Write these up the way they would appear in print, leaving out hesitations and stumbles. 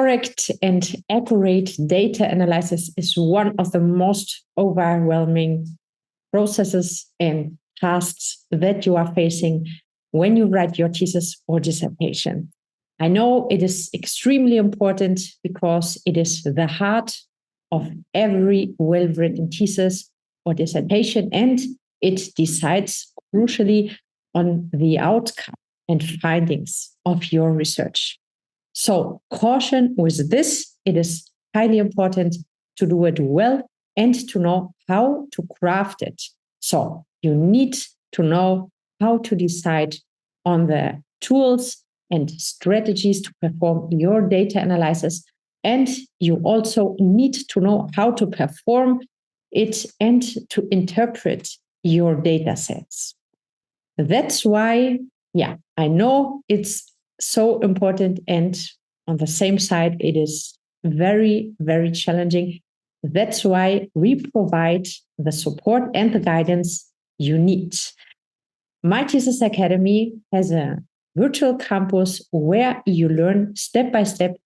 correct and accurate data analysis is one of the most overwhelming processes and tasks that you are facing when you write your thesis or dissertation. I know it is extremely important because it is the heart of every well-written thesis or dissertation, and it decides crucially on the outcome and findings of your research. So caution with this, it is highly important to do it well and to know how to craft it. So you need to know how to decide on the tools and strategies to perform your data analysis. And you also need to know how to perform it and to interpret your data sets. That's why, I know it's so important. And on the same side, it is very, very challenging. That's why we provide the support and the guidance you need. MyThesis Academy has a virtual campus where you learn step by step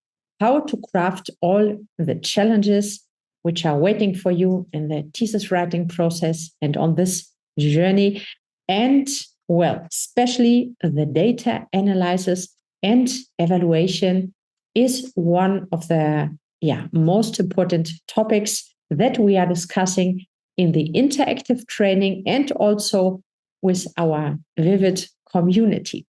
how to craft all the challenges which are waiting for you in the thesis writing process and on this journey. And especially the data analysis and evaluation is one of the most important topics that we are discussing in the interactive training and also with our Vivid community.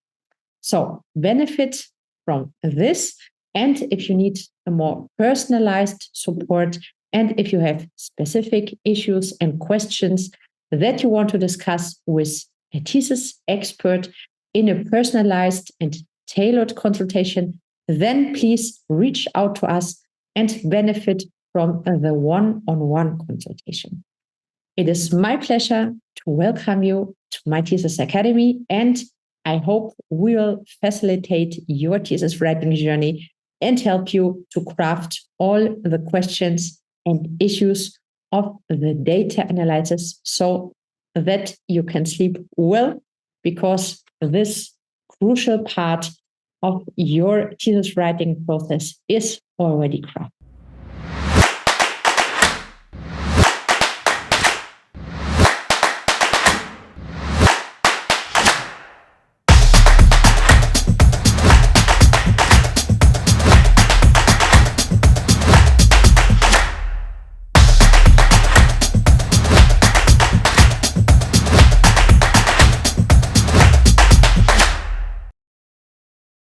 So benefit from this. And if you need a more personalized support, and if you have specific issues and questions that you want to discuss with a thesis expert in a personalized and tailored consultation, then please reach out to us and benefit from the one-on-one consultation. It is my pleasure to welcome you to MyThesis Academy, and I hope we will facilitate your thesis writing journey and help you to craft all the questions and issues of the data analysis so that you can sleep well, because this crucial part of your thesis writing process is already crafted.